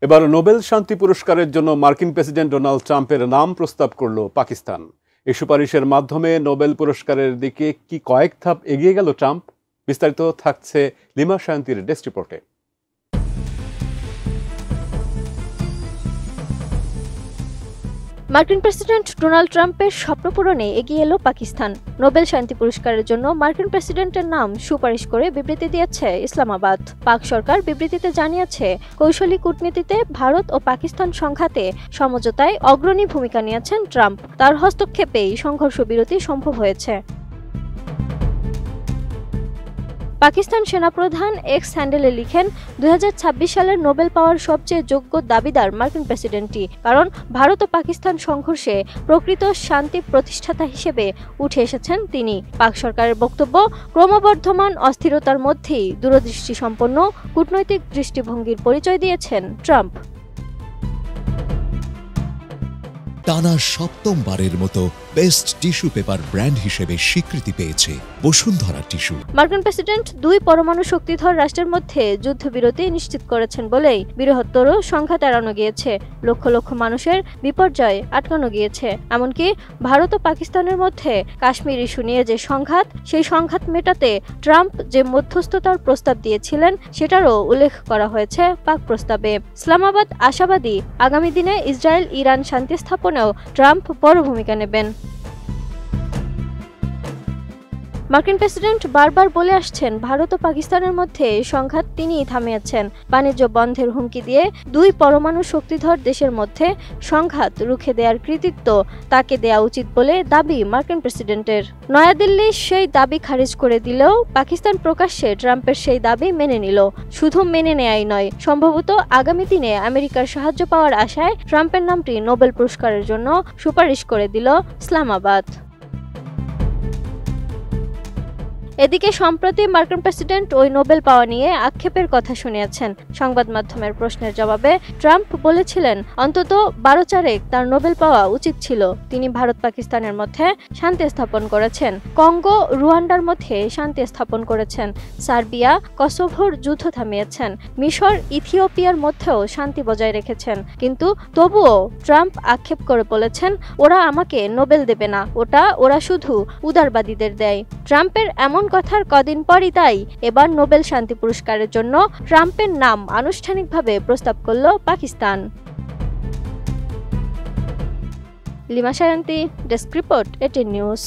এবার নোবেল শান্তি পুরস্কারের জন্য মার্কিন প্রেসিডেন্ট ডোনাল্ড ট্রাম্পের নাম প্রস্তাব করল পাকিস্তান। এই সুপারিশের মাধ্যমে নোবেল পুরস্কারের দিকে কি কয়েক ধাপ এগিয়ে গেল ট্রাম্প? বিস্তারিত থাকছে লিমা শায়ন্তীর ডেস্ক রিপোর্টে। মার্কিন প্রেসিডেন্ট ডোনাল্ড ট্রাম্পের স্বপ্ন পূরণে এগিয়ে এলো পাকিস্তান। নোবেল শান্তি পুরস্কারের জন্য মার্কিন প্রেসিডেন্টের নাম সুপারিশ করে বিবৃতি দিয়েছে ইসলামাবাদ। পাক সরকার বিবৃতিতে জানিয়েছে, কৌশলী কূটনীতিতে ভারত ও পাকিস্তান সংঘাতে সমঝোতায় অগ্রণী ভূমিকা নিয়েছেন ট্রাম্প। তার হস্তক্ষেপেই সংঘর্ষ বিরতি সম্ভব হয়েছে। পাকিস্তান সেনাপ্রধান এক্স হ্যান্ডেলে লিখেন, 2026 সালের নোবেল পাওয়ার সবচেয়ে যোগ্য দাবিদার মার্কিন প্রেসিডেন্টই, কারণ ভারত ও পাকিস্তান সংঘর্ষে প্রকৃত শান্তি প্রতিষ্ঠাতা হিসেবে উঠে এসেছেন তিনি। পাক সরকারের বক্তব্য, ক্রমবর্ধমান অস্থিরতার মধ্যেই দূরদৃষ্টিসম্পন্ন কূটনৈতিক দৃষ্টিভঙ্গির পরিচয় দিয়েছেন ট্রাম্প। টানা সপ্তমবারের মতো বেস্ট টিস্যু পেপার ব্র্যান্ড হিসেবে স্বীকৃতি পেয়েছে বসুন্ধরা টিস্যু। মার্কিন প্রেসিডেন্ট দুই পরমাণু শক্তিধর রাষ্ট্রের মধ্যে যুদ্ধবিরতি নিশ্চিত করেছেন বলেই বৃহত্তর সংঘাত এড়ানো গিয়েছে, লক্ষ লক্ষ মানুষের বিপর্যয় আটকানো গিয়েছে। এমনকি ভারত ও পাকিস্তানের মধ্যে কাশ্মীর ইস্যু নিয়ে যে সংঘাত, সেই সংঘাত মেটাতে ট্রাম্প যে মধ্যস্থতার প্রস্তাব দিয়েছিলেন সেটারও উল্লেখ করা হয়েছে পাক প্রস্তাবে। ইসলামাবাদ আশাবাদী, আগামী দিনে ইসরায়েল ইরান শান্তি স্থাপনেও ট্রাম্প বড় ভূমিকা নেবেন। মার্কিন প্রেসিডেন্ট বারবার বলে আসছেন, ভারত ও পাকিস্তানের মধ্যে সংঘাত তিনিই থামিয়েছেন। বাণিজ্য বন্ধের হুমকি দিয়ে দুই পরমাণু শক্তিধর দেশের মধ্যে সংঘাত রুখে দেওয়ার কৃতিত্ব তাকে দেয়া উচিত বলে দাবি মার্কিন প্রেসিডেন্টের। নয়াদিল্লি সেই দাবি খারিজ করে দিলেও পাকিস্তান প্রকাশ্যে ট্রাম্পের সেই দাবি মেনে নিল। শুধু মেনে নেয়াই নয়, সম্ভবত আগামী দিনে আমেরিকার সাহায্য পাওয়ার আশায় ট্রাম্পের নামটি নোবেল পুরস্কারের জন্য সুপারিশ করে দিল ইসলামাবাদ। এদিকে সম্প্রতি মার্কিন প্রেসিডেন্ট ওই নোবেল পাওয়া নিয়ে আক্ষেপের কথা শুনিয়েছেন। সংবাদ মাধ্যমের প্রশ্নের জবাবে ট্রাম্প বলেছিলেন, অন্তত 12 তার নোবেল পাওয়া উচিত ছিল। তিনি ভারত পাকিস্তানের মধ্যে শান্তি স্থাপন করেছেন, কঙ্গো রুয়ান্ডার মধ্যে শান্তি স্থাপন করেছেন, সার্বিয়া কসোভোর যুদ্ধ থামিয়েছেন, মিশর ইথিওপিয়ার মধ্যেও শান্তি বজায় রেখেছেন। কিন্তু তবুও ট্রাম্প আক্ষেপ করে বলেছেন, ওরা আমাকে নোবেল দেবে না, ওরা শুধু উদারবাদীদের দেয়। ট্রাম্পের এমন কথার কদিন পরই তাই এবার নোবেল শান্তি পুরস্কারের জন্য ট্রাম্পের নাম আনুষ্ঠানিকভাবে প্রস্তাব করল Pakistan. Lima Shayanti, desk report, ATN news.